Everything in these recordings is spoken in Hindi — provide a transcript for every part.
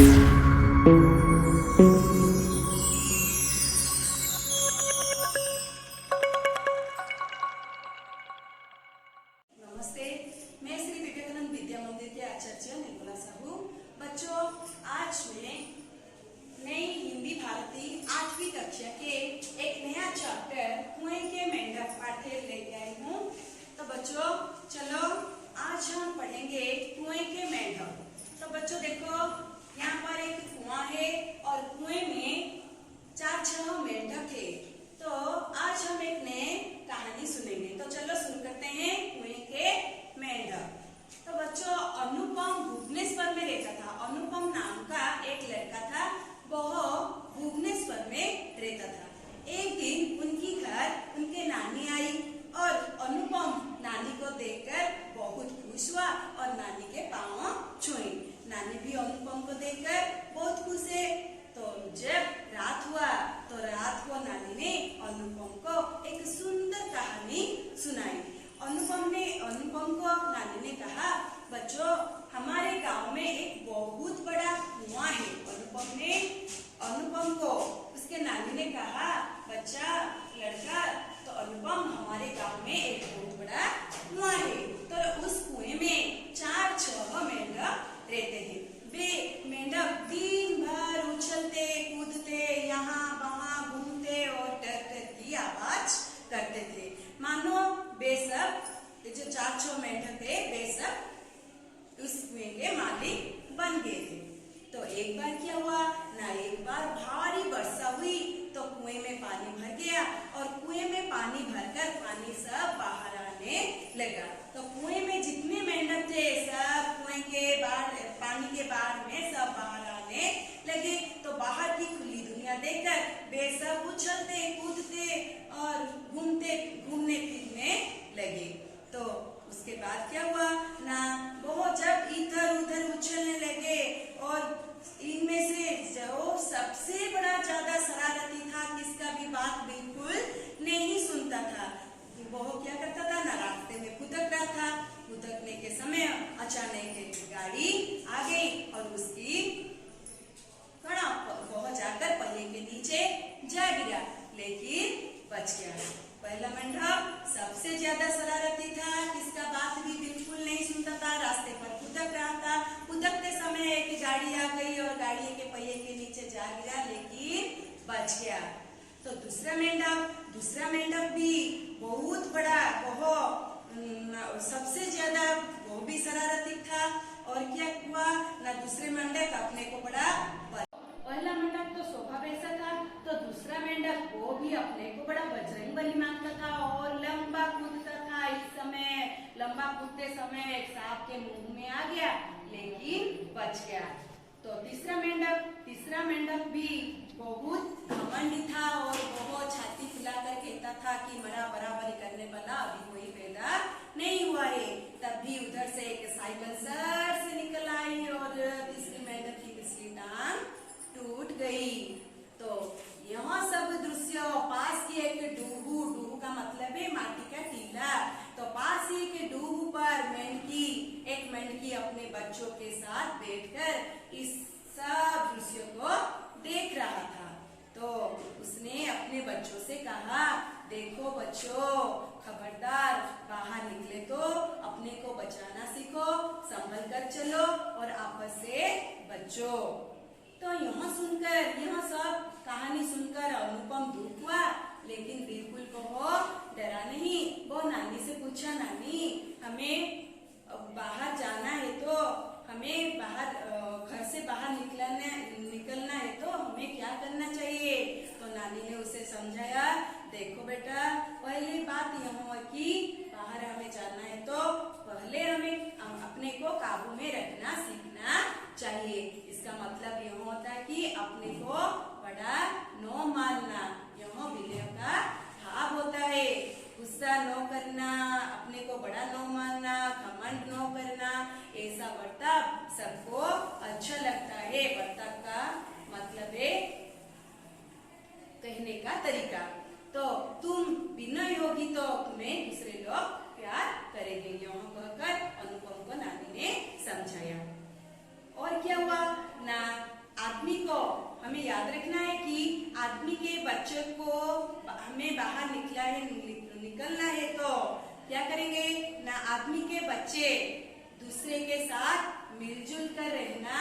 नमस्ते, मैं श्री विवेकानंद विद्या मंदिर के आचार्य निर्मला साहू। बच्चों, आज मैं नई हिंदी भारती 8वीं कक्षा के एक नया चैप्टर कुएं के मेंढक पाठ्य लेके आई हूँ। तो बच्चों चलो आज हम पढ़ेंगे कुएं के मेंढक। तो बच्चों देखो, यहाँ पर एक कुआं है और कुएं में 4-6 मेंढक है। तो आज हम एक नए कहानी सुनेंगे। तो चलो शुरू करते हैं कुएं के मेंढक। तो बच्चों, अनुपम भुवनेश्वर में रहता था। अनुपम नाम का एक लड़का था, वह भुवनेश्वर में रहता था। एक दिन उनकी घर उनके नानी आई और अनुपम नानी को देखकर बहुत खुश हुआ और नानी के पांव छुए। नानी भी अनुपम को देखकर बहुत खुश है। तो जब रात हुआ तो रात को नानी ने अनुपम को एक सुंदर कहानी सुनाई। अनुपम को नानी ने कहा, बच्चों हमारे गांव में एक बहुत बड़ा कुआं है। अनुपम को उसके नानी ने कहा, बच्चा लड़का, तो अनुपम हमारे गांव में एक बहुत बड़ा कुआं है। तो उस कुएं में 4-6 मेंढक रहते हैं। वे मेंढक दिन भर उछलते कूदते यहाँ वहाँ घूमते और टर की आवाज करते थे, मानो वे सब जो 4-6 मेंढक थे वे सब उस कुएं के मालिक बन गए थे। तो एक बार क्या हुआ ना, एक बार भारी वर्षा हुई तो कुएं में पानी भर गया और कुएं में पानी भरकर पानी सब बाहर आने लगा। तो कुएं में जितने मेंढक थे सब कुएं के बाहर, पानी के बाढ़ में सब बाहर आने लगे। तो बाहर की खुली दुनिया देखकर वे सब उछलते कूदते और घूमने फिरने लगे। तो उसके बाद क्या हुआ ना, वो जब इधर उधर उछलने लगे और इनमें से जो सबसे बड़ा ज्यादा शरारती था, किसका भी बात बिल्कुल नहीं सुनता था, वो क्या करता था ना, रास्ते में कूदक रहा था। कूदकने के समय अचानक एक गाड़ी आ गई और उसकी वह जाकर पहिए के नीचे जा गिरा, लेकिन बच गया। पहला मेंढक सबसे ज्यादा शरारती था, किसका बात भी बिल्कुल नहीं सुनता था, रास्ते पर कूदक रहा था। कूदकते समय एक गाड़ी आ गई और गाड़ी के पहिए के नीचे जा गिरा, लेकिन बच गया। तो दूसरा मेंढक भी बहुत बड़ा, सबसे ज्यादा वो भी शरारती था। और क्या हुआ ना, दूसरे मेंढक अपने को बड़ा, पहला मेंढक तो स्वभाव ऐसा था, तो दूसरा मेंढक वो भी अपने को बड़ा बजरंगबली मानता था और लंबा कूदता था। इस समय लंबा कूदते समय एक सांप के मुंह में आ गया, लेकिन बच गया। तो तीसरा मेंढक भी बहुत घमंडी था और बहुत छाती फुलाकर कहता था कि मेरा बराबरी करने वाला अभी कोई पैदा नहीं हुआ है। तब भी उधर से एक साइकिल सर से निकल आई और तीसरी मेंढक की पिछली टांग टूट गई। तो यह सब दृश्य पास की एक डूहू का मतलब है माटी का टीला। तो पास ही के डूहू पर एक मेंढकी अपने बच्चों के साथ बैठकर इस सब दृश्य को देख रहा था। तो उसने अपने बच्चों से कहा, देखो बच्चों, खबरदार बाहर निकले तो अपने को बचाना सीखो, संभल कर चलो और आपस से बचो। तो यह सब कहानी सुनकर अनुपम दुख हुआ, लेकिन बिल्कुल वो डरा नहीं। वो नानी से पूछा, नानी हमें बाहर जाना है तो हमें घर से बाहर निकलना है तो हमें क्या करना चाहिए? तो नानी ने उसे समझाया, देखो बेटा, पहली बात यह है कि बाहर हमें जाना है तो पहले हमें अपने को काबू में रखना सीखना चाहिए। इसका मतलब यह होता है कि अपने को बड़ा न मानना, यह विनय का भाव होता है। गुस्सा न करना, अपने को बड़ा न मानना, घमंड न करना, ऐसा बर्ताव सबको अच्छा लगता है। बर्ताव का मतलब है कहने का तरीका। तो तुम विनय होगी तो तुम्हें दूसरे लोग प्यार करेंगे, यह कहकर अनुपम को नानी ने समझाया। और क्या हुआ ना, हमें याद रखना है कि आदमी के बच्चे को हमें बाहर निकलना है तो क्या करेंगे ना, आदमी के बच्चे दूसरे के साथ मिलजुल कर रहना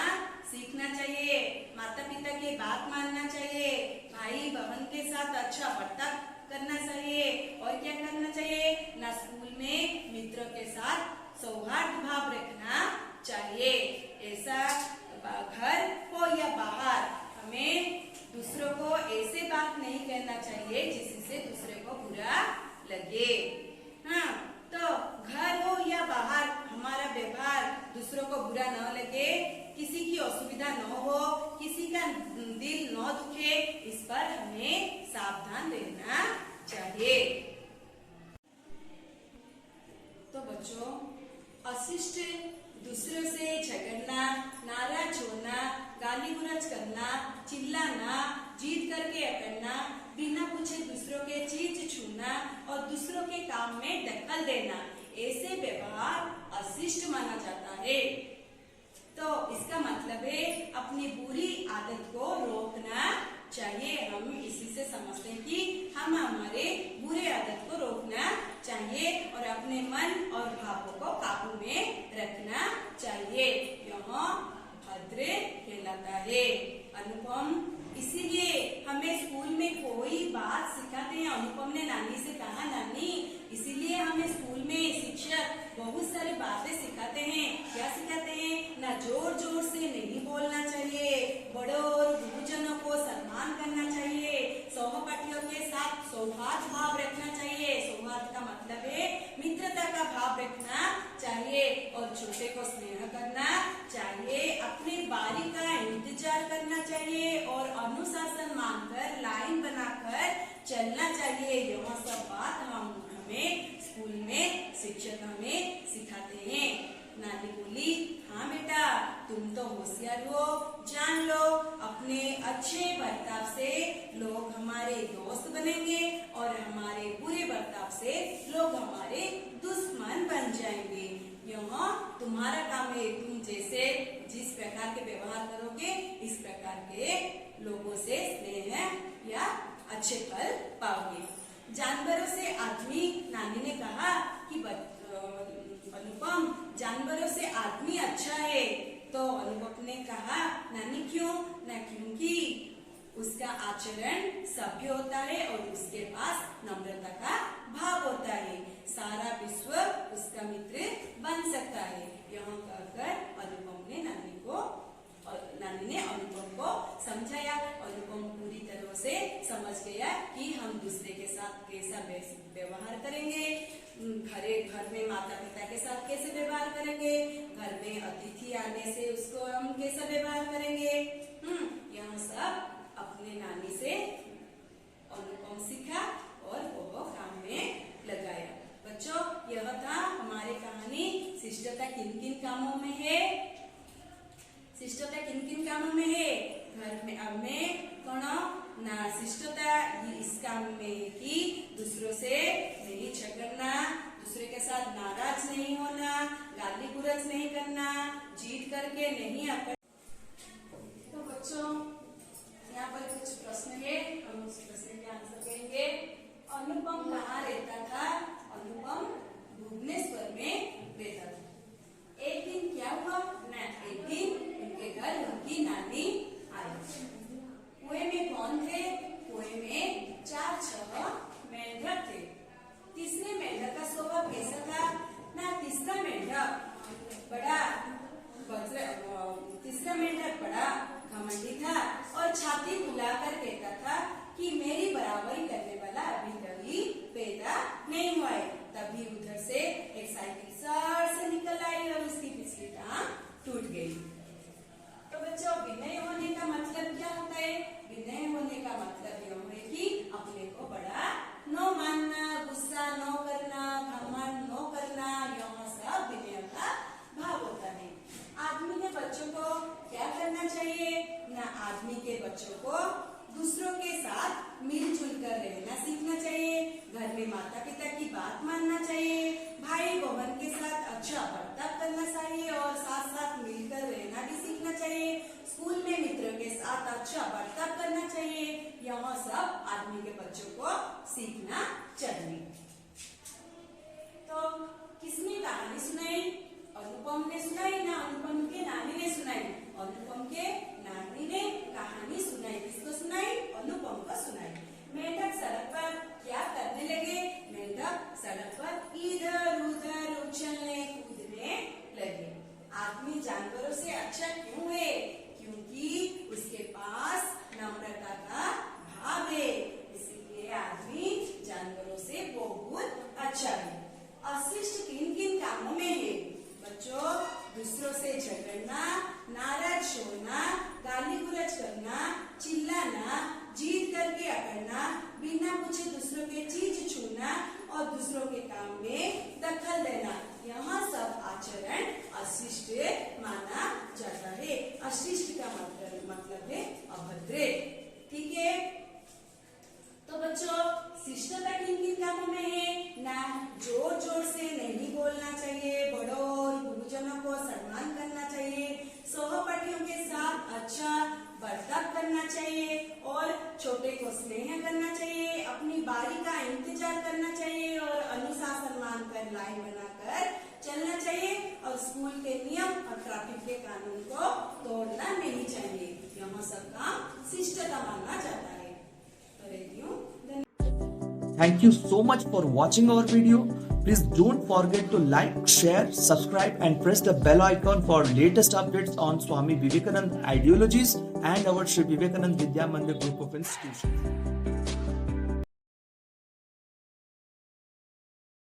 सीखना चाहिए, माता पिता की बात मानना चाहिए, भाई बहन के साथ अच्छा बर्ताव करना चाहिए और क्या करना चाहिए ना, स्कूल में मित्रों के साथ सौहार्द भाव रखना चाहिए। ऐसा घर हो या बाहर हमें दूसरों को ऐसे बात नहीं कहना चाहिए जिससे दूसरे को बुरा लगे। हाँ, तो घर हो या बाहर हमारा व्यवहार दूसरों को बुरा न लगे, किसी की असुविधा न हो, किसी का दिल न दुखे, इस पर हमें सावधान रहना चाहिए। तो बच्चों, अशिष्ट दूसरों से झगड़ना, नाराज होना, गाली गुलज करना, चिल्लाना, जीत करके अकड़ना, बिना पूछे दूसरों के चीज छूना और दूसरों के काम में दखल देना, ऐसे व्यवहार अशिष्ट माना जाता है। तो इसका मतलब है अपनी बुरी आदत को रोकना चाहिए। हम इसी से समझते हैं कि हम हमारे बुरे आदत को रोकना चाहिए और अपने मन और भावों को काबू में रखना चाहिए। यह भद्र कहलाता है। अनुपम, इसीलिए हमें स्कूल में कोई बात सिखाते हैं। अनुपम ने नानी से कहा, नानी इसीलिए हमें स्कूल में शिक्षक बहुत सारी बातें सिखाते हैं। क्या सिखाते हैं ना, जोर जोर से नहीं बोलना चाहिए, बड़ों और गुरुजनों को सम्मान करना चाहिए, सहपाठियों के साथ सौहार्द भाव रखना चाहिए। सौहार्द का मतलब है मित्रता का भाव रखना चाहिए और छोटे को स्नेह करना चाहिए, अपनी बारी का इंतजार करना चाहिए और अनुशासन मानकर लाइन बनाकर चलना चाहिए। यह सब बात हमें स्कूल में शिक्षक हमें सिखाते हैं। नानी बोली, हाँ बेटा तुम तो होशियार हो, जान लो अपने अच्छे बर्ताव से लोग हमारे दोस्त बनेंगे और हमारे बुरे बर्ताव से लोग हमारे दुश्मन बन जाएंगे। यह तुम्हारा काम है, तुम जैसे जिस प्रकार के व्यवहार करोगे इस प्रकार के लोगों से स्नेह या अच्छे फल पाओगे। जानवरों से आदमी, नानी ने कहा कि अनुपम जानवरों से आदमी अच्छा है। तो अनुपम ने कहा, नानी क्यों ना, क्योंकि उसका आचरण सभ्य होता है और उसके पास नम्रता का भाव होता है, सारा विश्व उसका मित्र बन सकता है। यह कहकर नानी ने अनुपम को समझाया। अनुपम पूरी तरह से समझ गया कि हम दूसरे के साथ कैसा व्यवहार करेंगे, घर में माता पिता के साथ कैसे व्यवहार करेंगे, घर में अतिथि आने से उसको हम कैसा व्यवहार करेंगे। यह सब अपने नानी से अनुपम सीखा और वो काम में लगाया। बच्चों, यह था हमारी कहानी। शिष्टता किन किन कामों में है? शिष्टता किन किन कामों में है? घर में अब में कौन ना, शिष्टता इस काम में है कि दूसरों से नहीं झगड़ना, दूसरे के साथ नाराज नहीं होना, गाली गुलज नहीं करना, जीत करके नहीं अकड़। तो बच्चों, यहाँ पर कुछ प्रश्न है, हम उस प्रश्न के आंसर करेंगे। अनुपम कहाँ रहता था? अनुपम भुवनेश्वर में रहता था। एक दिन क्या हुआ ना, एक दिन उनके घर उनकी नानी आई। कुएं में कौन थे? कुएं में 4-6 मेंढक थे। तीसरे मेंढक का स्वभाव कैसा था ना, तीसरा मेंढक बड़ा घमंडी था और छाती फुलाकर कहता था कि मेरी बराबरी करने वाला अभी तभी पैदा नहीं हुआ है। तभी उधर से एक साइकिल सर से निकल आई और उसकी पिछली टांग टूट गई। तो बच्चों, विनय होने का मतलब क्या होता है? विनय होने का मतलब यह है कि अपने को बड़ा न मानना, गुस्सा न करना, घमंड न करना, यह सब विनय का भाव होता है। आदमी के बच्चों को क्या करना चाहिए ना, आदमी के बच्चों को दूसरों के साथ मिलजुल कर रहना सीखना चाहिए, घर में माता पिता की बात मानना चाहिए, भाई बहन के साथ अच्छा बर्ताव करना चाहिए और साथ साथ मिलकर रहना भी सीखना चाहिए, स्कूल में मित्रों के साथ अच्छा बर्ताव चाहिए, यह सब आदमी के बच्चों को सीखना चाहिए। तो किसने कहानी सुनाई? अनुपम ने सुनाई ना, अनुपम के नानी ने सुनाई। अनुपम के नानी ने कहानी सुनाई। किसको सुनाई? अनुपम को सुनाई। मेंढक सड़क पर क्या करने लगे? मेंढक सड़क पर इधर उधर उछलने कूदने लगे। आदमी जानवरों से अच्छा क्यों है? क्योंकि उसके पास नम्रता का भाव है, इसीलिए आदमी जानवरों से बहुत अच्छा है। अशिष्ट किन किन कामों में है? बच्चों, दूसरों से झगड़ना, नाराज होना, गाली गुलज करना, चिल्लाना, जीत करके अकड़ना, बिना पूछे दूसरों के चीज छूना और दूसरों के काम में दखल देना, यह सब आचरण अशिष्ट माना जाता है। अशिष्ट का मतलब है अभद्र। ठीक है, तो बच्चों शिष्टता किन किन कामों में है? ना जोर जोर से नहीं बोलना चाहिए, बड़ों और गुरुजनों को सम्मान करना चाहिए, सहपाठियों के साथ अच्छा बर्ताव करना चाहिए और छोटे को स्नेह करना चाहिए, अपनी बारी का इंतजार करना चाहिए और अनुशासन मानकर लाइन बनाकर चलना चाहिए और स्कूल के नियम और ट्रैफिक के कानून को तोड़ना नहीं चाहिए। यह सब काम शिष्टता माना जाता है। Thank you so much for watching our video. Please don't forget to like, share, subscribe and press the bell icon for latest updates on Swami Vivekananda ideologies and our Sri Vivekananda Vidya Mandir group of institutions.